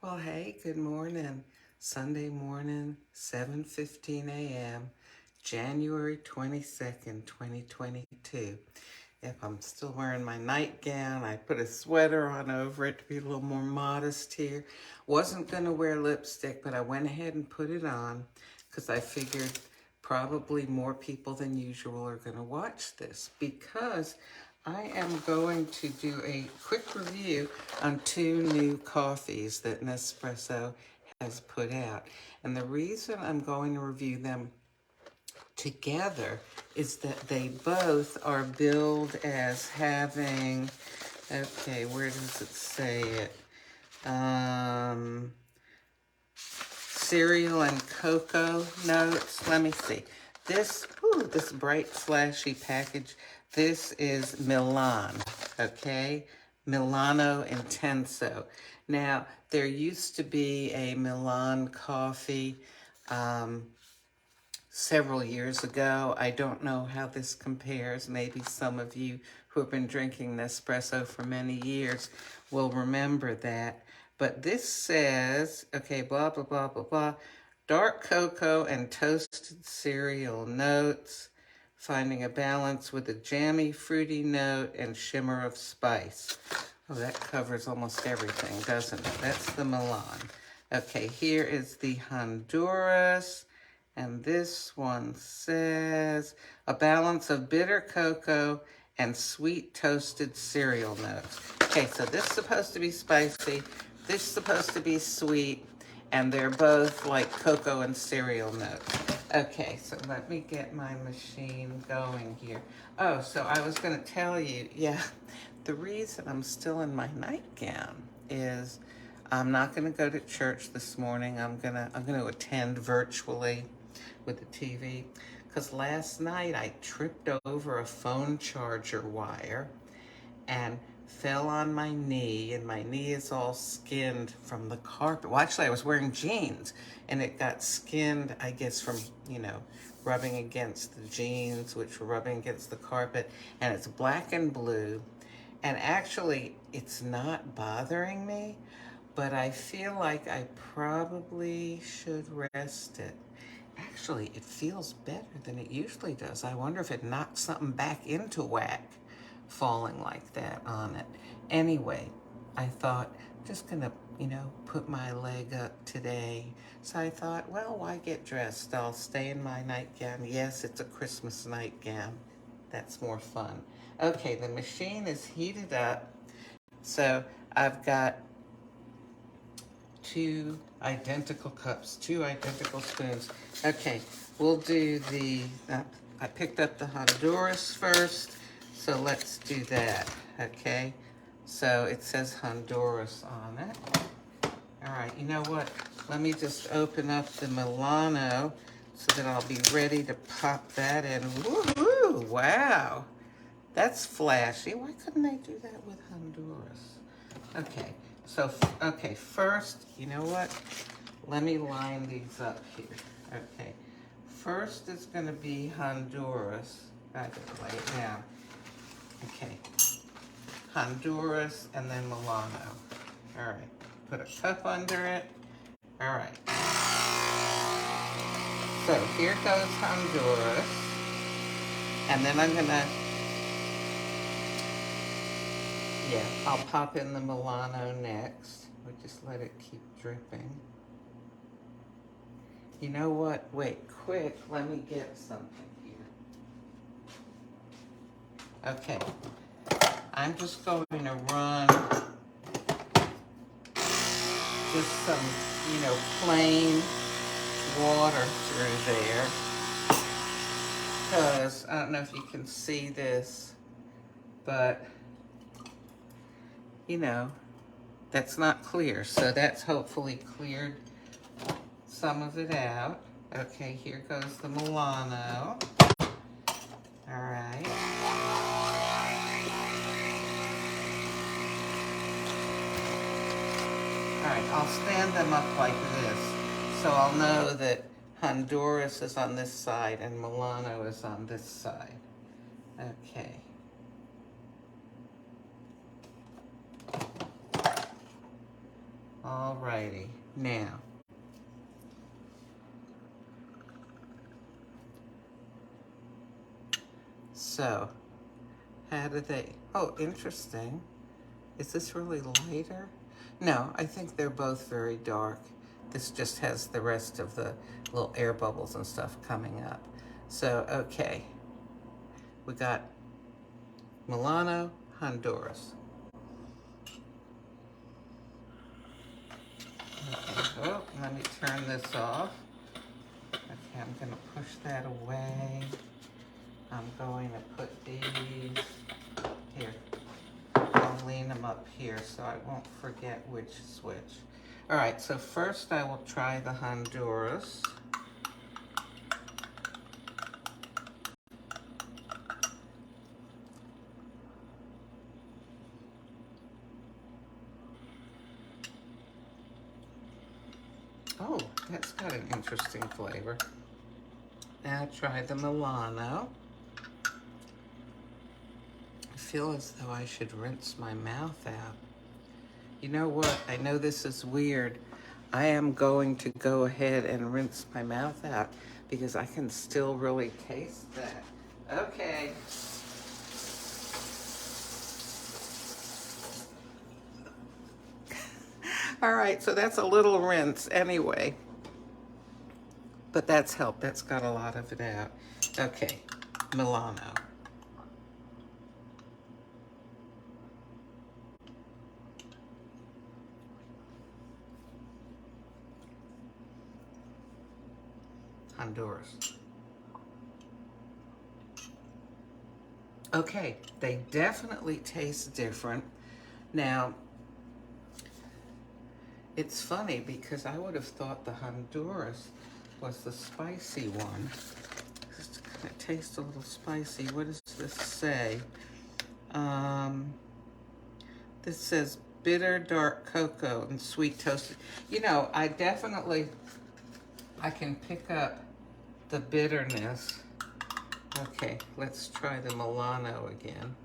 Well, hey, good morning. Sunday morning, 7:15 a.m., January 22nd, 2022. Yep, I'm still wearing my nightgown. I put a sweater on over it to be a little more modest here. Wasn't going to wear lipstick, but I went ahead and put it on because I figured probably more people than usual are going to watch this because I am going to do a quick review on two new coffees that Nespresso has put out. And the reason I'm going to review them together is that they both are billed as having, okay, where does it say it? Cereal and cocoa notes. Let me see. This bright flashy package, this is Milan, okay? Milano Intenso. Now, there used to be a Milan coffee several years ago. I don't know how this compares. Maybe some of you who have been drinking Nespresso for many years will remember that. But this says, okay, blah, blah, blah, blah, blah. Dark cocoa and toasted cereal notes, finding a balance with a jammy, fruity note and shimmer of spice. Oh, that covers almost everything, doesn't it? That's the Milan. Okay, here is the Honduras. And this one says, a balance of bitter cocoa and sweet toasted cereal notes. Okay, so this is supposed to be spicy, this is supposed to be sweet, and they're both like cocoa and cereal notes. Okay, so let me get my machine going here. Oh, so I was going to tell you, yeah, the reason I'm still in my nightgown is I'm not going to go to church this morning. I'm going to attend virtually with the TV because last night I tripped over a phone charger wire and fell on my knee, and my knee is all skinned from the carpet. Well, actually, I was wearing jeans, and it got skinned, I guess, from, rubbing against the jeans, which were rubbing against the carpet, and it's black and blue, and actually, it's not bothering me, but I feel like I probably should rest it. Actually, it feels better than it usually does. I wonder if it knocked something back into whack falling like that on it. Anyway, I thought, just gonna, put my leg up today. So I thought, well, why get dressed? I'll stay in my nightgown. Yes, it's a Christmas nightgown. That's more fun. Okay, the machine is heated up. So I've got two identical cups, two identical spoons. Okay, we'll do I picked up the Honduras first, so let's do that, okay? So it says Honduras on it. All right, you know what? Let me just open up the Milano so that I'll be ready to pop that in. Woohoo! Wow, that's flashy. Why couldn't I do that with Honduras? Okay, so, first, you know what? Let me line these up here. Okay, first is going to be Honduras. I have to lay it down. Okay, Honduras and then Milano. All right, put a cup under it. All right. So here goes Honduras. And then I'm going to, I'll pop in the Milano next. We'll just let it keep dripping. You know what? Wait, quick, let me get something here. Okay, I'm just going to run just some, plain water through there. Because, I don't know if you can see this, but, that's not clear. So that's hopefully cleared some of it out. Okay, here goes the Milano. All right. All right, I'll stand them up like this, so I'll know that Honduras is on this side and Milano is on this side. Okay. Alrighty, now. So, how do they, oh, interesting. Is this really lighter? No, I think they're both very dark. This just has the rest of the little air bubbles and stuff coming up. So, okay. We got Milano, Honduras. Okay. Oh, let me turn this off. Okay, I'm going to push that away. I'm going to put these here. I'll lean them up here so I won't forget which switch. All right, so first I will try the Honduras. Oh, that's got an interesting flavor. Now try the Milano. I feel as though I should rinse my mouth out. You know what? I know this is weird. I am going to go ahead and rinse my mouth out because I can still really taste that. Okay. All right, so that's a little rinse anyway. But that's helped. That's got a lot of it out. Okay, Milano. Honduras. Okay, they definitely taste different. Now, it's funny because I would have thought the Honduras was the spicy one. It's kind of tastes a little spicy. What does this say? This says bitter dark cocoa and sweet toasted. You know, I can pick up the bitterness. Okay, let's try the Milano again.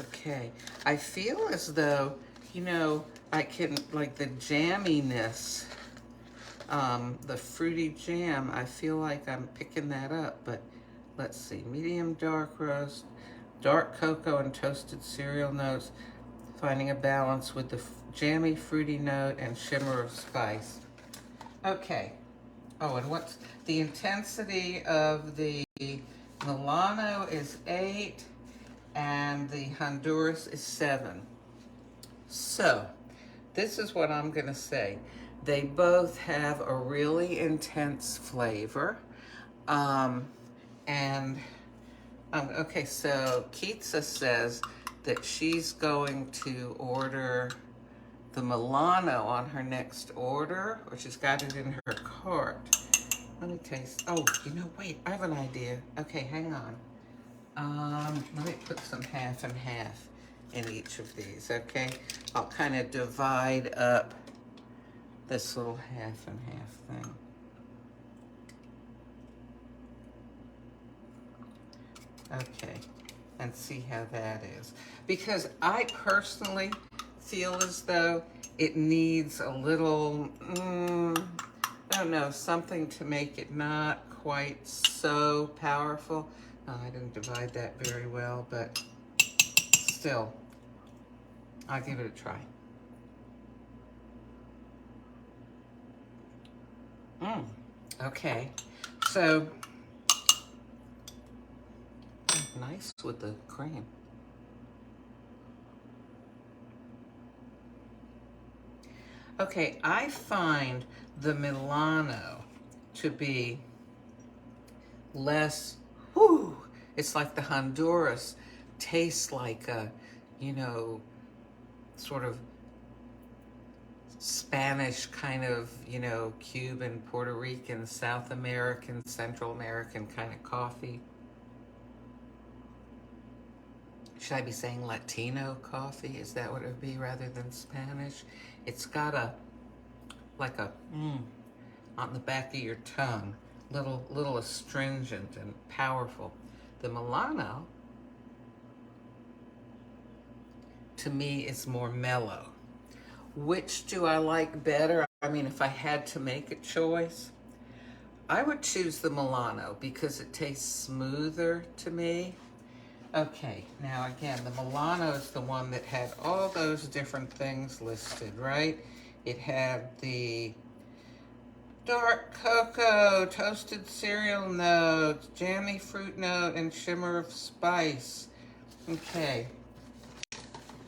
Okay, I feel as though, you know, I can, like the jamminess, the fruity jam, I feel like I'm picking that up, but let's see, medium dark roast, dark cocoa and toasted cereal notes, finding a balance with the jammy fruity note and shimmer of spice. Okay. Oh, and what's the intensity of the Milano is 8 and the Honduras is 7. So, this is what I'm going to say. They both have a really intense flavor. Okay, so Keitsa says that she's going to order the Milano on her next order, or she's got it in her cart. Let me taste. Oh, you know, wait, I have an idea. Okay, hang on. Let me put some half and half in each of these, okay? I'll kind of divide up this little half and half thing. Okay, and see how that is. Because I personally feel as though it needs a little, I don't know, something to make it not quite so powerful. Oh, I didn't divide that very well, but still, I'll give it a try. Okay, so nice with the cream. Okay, I find the Milano to be less, it's like the Honduras tastes like a, you know, sort of Spanish kind of, you know, Cuban, Puerto Rican, South American, Central American kind of coffee. Should I be saying Latino coffee? Is that what it would be rather than Spanish? It's got a, like a, on the back of your tongue, little astringent and powerful. The Milano, to me, is more mellow. Which do I like better? I mean, if I had to make a choice, I would choose the Milano because it tastes smoother to me. Okay, now again, the Milano is the one that had all those different things listed, right? It had the dark cocoa, toasted cereal notes, jammy fruit note, and shimmer of spice. Okay,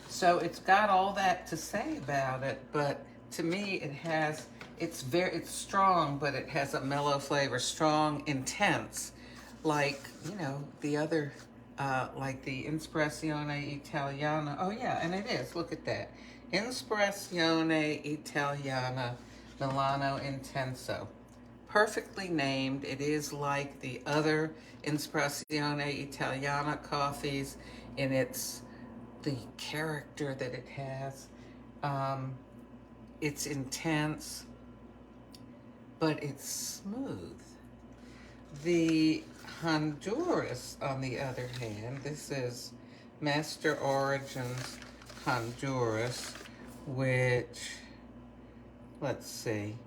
so it's got all that to say about it, but to me it's strong, but it has a mellow flavor, strong, intense, like, the other, like the Inspirazione Italiana. Oh yeah, and it is, look at that. Inspirazione Italiana Milano Intenso. Perfectly named. It is like the other Inspirazione Italiana coffees in the character that it has. It's intense, but it's smooth. The Honduras, on the other hand, this is Master Origins Honduras, which, let's see.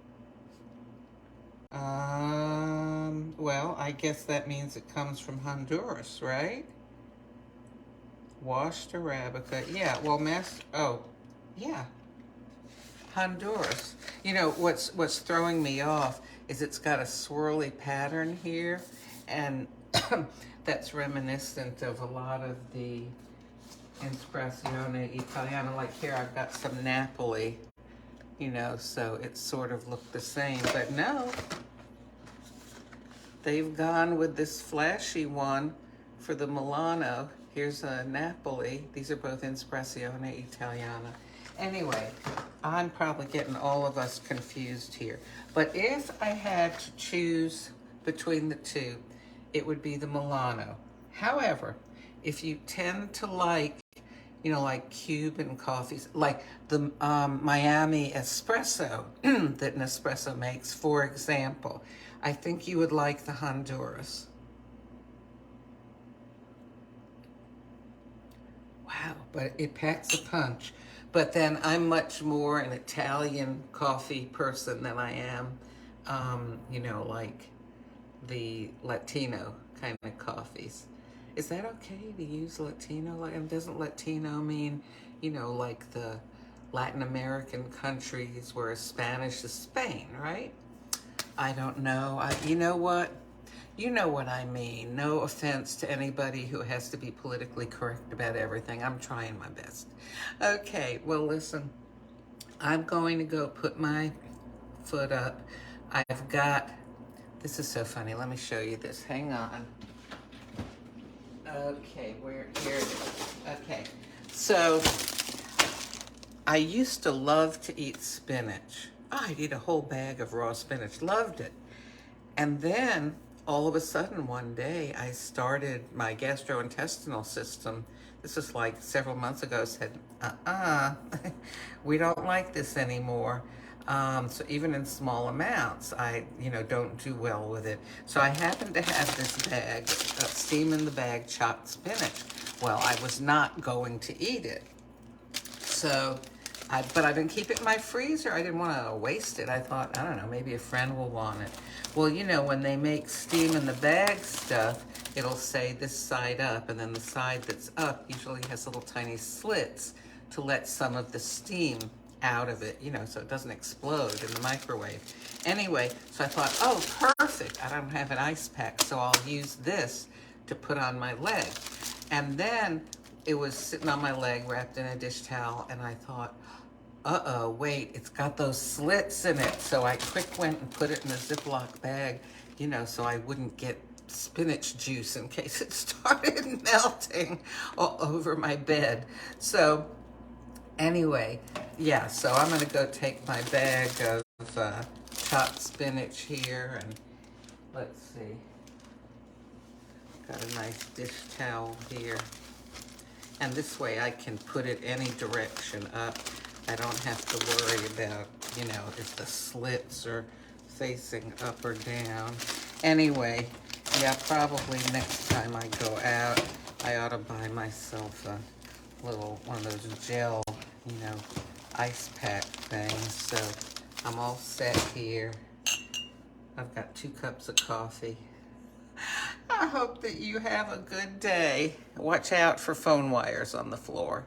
Well, I guess that means it comes from Honduras, right? Washed Arabica. Yeah, well, yeah, Honduras. What's throwing me off is it's got a swirly pattern here, and that's reminiscent of a lot of the Inspirazione Italiana. Like here, I've got some Napoli, so it sort of looked the same, but no. They've gone with this flashy one for the Milano. Here's a Napoli. These are both Inspirazione Italiana. Anyway, I'm probably getting all of us confused here. But if I had to choose between the two, it would be the Milano. However, if you tend to like, like Cuban coffees, like the Miami espresso that Nespresso makes, for example, I think you would like the Honduras. Wow, but it packs a punch. But then I'm much more an Italian coffee person than I am, like the Latino kind of coffees. Is that okay to use Latino? And doesn't Latino mean, like the Latin American countries where Spanish is Spain, right? I don't know. You know what? You know what I mean. No offense to anybody who has to be politically correct about everything. I'm trying my best. Okay, well, listen. I'm going to go put my foot up. I've got, this is so funny. Let me show you this. Hang on. Okay, here it is. Okay, so I used to love to eat spinach. I'd eat a whole bag of raw spinach. Loved it. And then all of a sudden one day I started my gastrointestinal system. This was like several months ago, said, we don't like this anymore. So even in small amounts, I, don't do well with it. So I happened to have this bag, steam in the bag, chopped spinach. Well, I was not going to eat it. So, but I didn't keep it in my freezer. I didn't want to waste it. I thought, I don't know, maybe a friend will want it. Well, when they make steam in the bag stuff, it'll say this side up, and then the side that's up usually has little tiny slits to let some of the steam out of it, so it doesn't explode in the microwave. Anyway, so I thought, oh, perfect. I don't have an ice pack, so I'll use this to put on my leg. And then it was sitting on my leg wrapped in a dish towel, and I thought, uh-oh, wait, it's got those slits in it. So I quick went and put it in a Ziploc bag, so I wouldn't get spinach juice in case it started melting all over my bed. So anyway, yeah, so I'm gonna go take my bag of chopped spinach here, and let's see. Got a nice dish towel here. And this way I can put it any direction up. I don't have to worry about, if the slits are facing up or down. Anyway, yeah, probably next time I go out, I ought to buy myself a little one of those gel, ice pack things. So I'm all set here. I've got 2 cups of coffee. I hope that you have a good day. Watch out for phone wires on the floor.